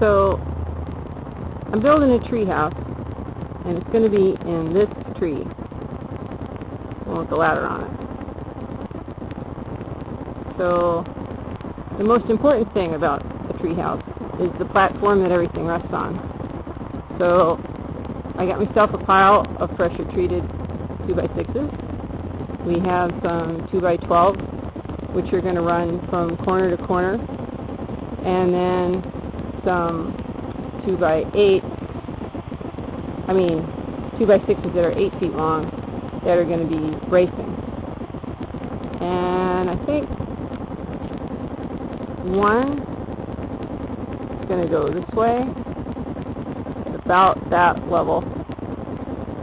So I'm building a tree house, and it's going to be in this tree. I want the ladder on it. So the most important thing about a tree house is the platform that everything rests on. So I got myself a pile of pressure treated 2x6s. We have some 2x12s, which are going to run from corner to corner, and then some 2x8, 2x6s that are 8 feet long that are going to be bracing. And I think one is going to go this way, about that level,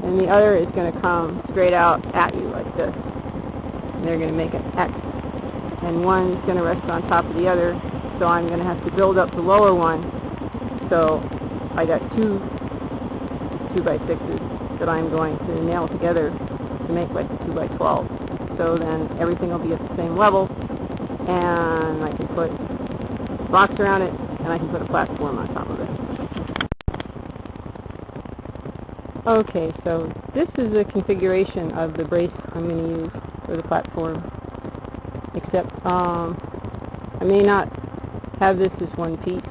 and the other is going to come straight out at you like this. And they're going to make an X. And one's going to rest on top of the other, so I'm going to have to build up the lower one. So I got two 2x6s that I'm going to nail together to make like a 2x12. So then everything will be at the same level, and I can put blocks around it, and I can put a platform on top of it. Okay, so this is a configuration of the brace I'm going to use for the platform, except I may not have this as one piece.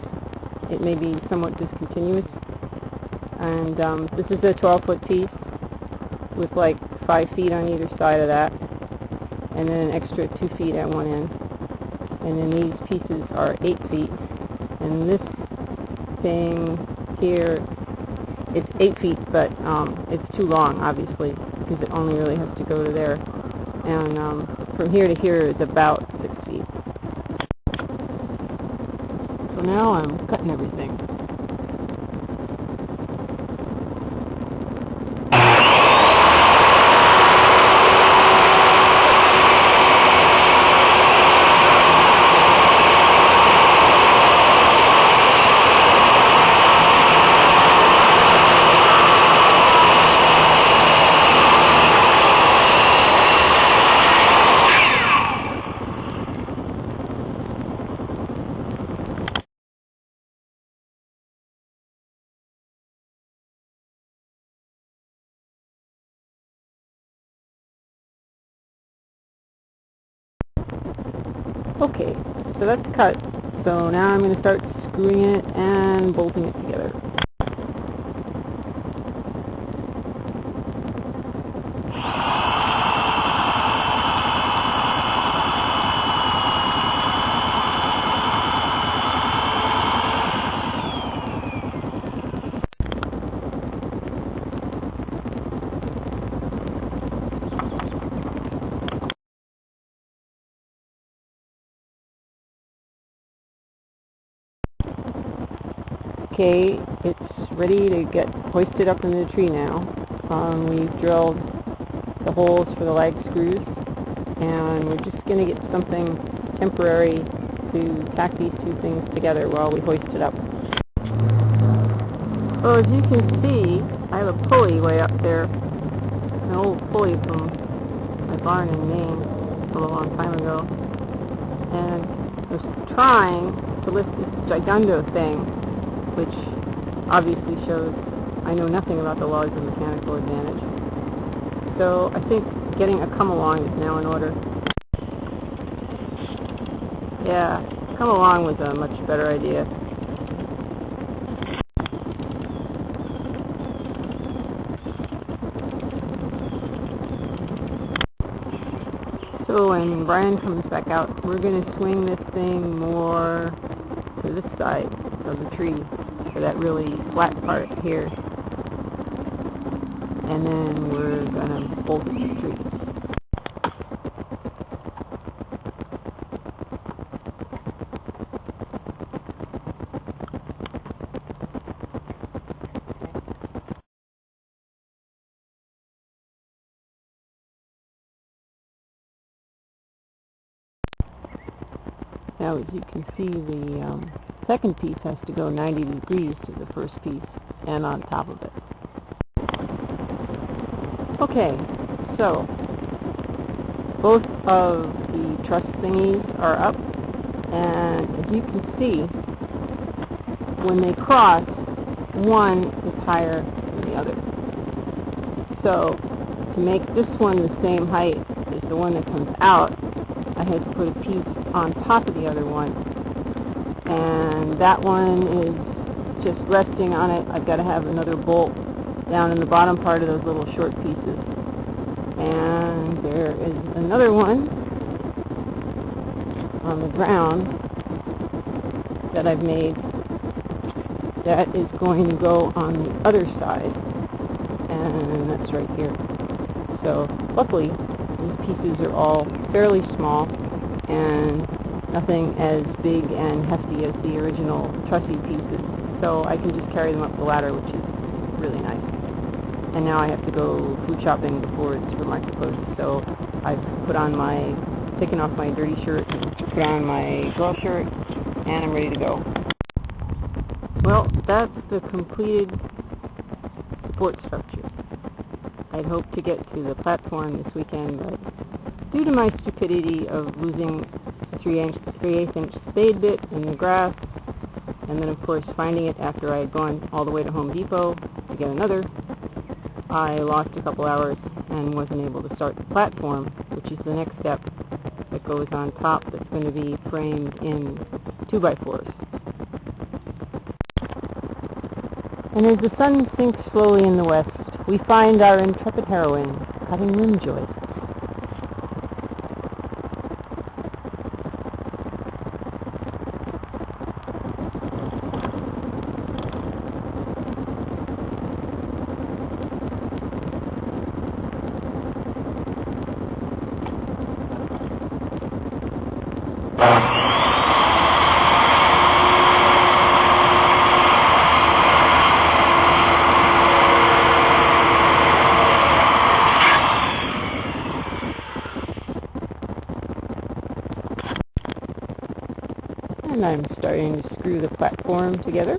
It may be somewhat discontinuous. And this is a 12-foot piece with like 5 feet on either side of that, and then an extra 2 feet at one end. And then these pieces are 8 feet. And this thing here, it's 8 feet, but it's too long, obviously, because it only really has to go to there. And from here to here is about 6 feet. So now I'm cutting everything. Okay, so that's cut. So now I'm going to start screwing it and bolting it together. Okay, it's ready to get hoisted up into the tree now. We've drilled the holes for the lag screws, and we're just going to get something temporary to tack these two things together while we hoist it up. So as you can see, I have a pulley way up there, an old pulley from my barn in Maine from a long time ago, and I was trying to lift this gigundo thing, which obviously shows I know nothing about the laws of mechanical advantage. So I think getting a come-along is now in order. Yeah, come-along was a much better idea. So when Brian comes back out, we're going to swing this thing more to this side of the tree, for that really flat part here. And then we're going to bolt it to the tree. Now, as you can see, the second piece has to go 90 degrees to the first piece and on top of it. Okay, so both of the truss thingies are up, and as you can see, when they cross, one is higher than the other. So to make this one the same height as the one that comes out, I had to put a piece on top of the other one, and that one is just resting on it. I've got to have another bolt down in the bottom part of those little short pieces. And there is another one on the ground that I've made that is going to go on the other side, and that's right here. So luckily these pieces are all fairly small and nothing as big and hefty as the original trussy pieces, so I can just carry them up the ladder, which is really nice. And now I have to go food shopping before it's for my clothes, so I've taken off my dirty shirt, put on my girl shirt, and I'm ready to go. Well, that's the completed support structure. I'd hoped to get to the platform this weekend, but due to my stupidity of losing a 3/8 inch spade bit in the grass, and then of course finding it after I had gone all the way to Home Depot to get another, I lost a couple hours and wasn't able to start the platform, which is the next step that goes on top that's going to be framed in 2x4s. And as the sun sinks slowly in the west, we find our intrepid heroine cutting rim joists. And I'm starting to screw the platform together.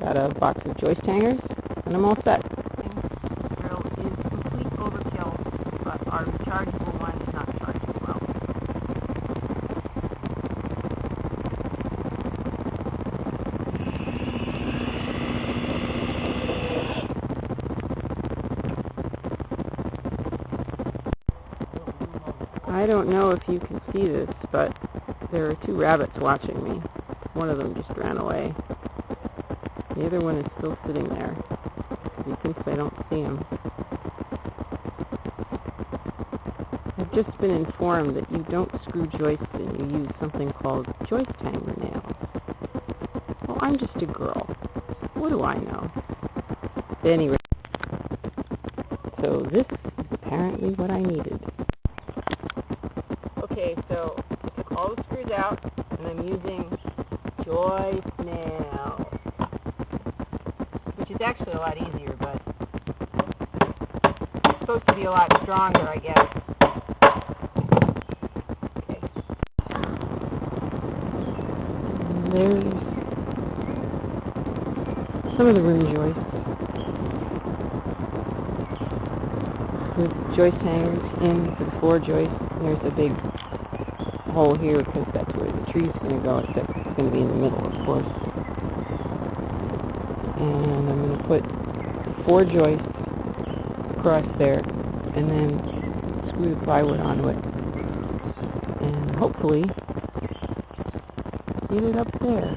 Got a box of joist hangers, and I'm all set. This drill is complete overkill, but our rechargeable one is not charging well. I don't know if you can see this, but there are two rabbits watching me. One of them just ran away. The other one is still sitting there. He thinks I don't see him. I've just been informed that you don't screw joists in, you use something called joist hanger nails. Well, I'm just a girl. What do I know? At any rate, so this is apparently what I needed. Okay, so I took all the screws out, and I'm using joist nails, which is actually a lot easier, but it's supposed to be a lot stronger, I guess. Okay. And there's some of the rim joists with joist hangers in for the 4 joists. There's a big hole here because that's where the tree's going to go, except it's going to be in the middle, of course. And I'm going to put 4 joists across there, and then screw the plywood onto it, and hopefully get it up there.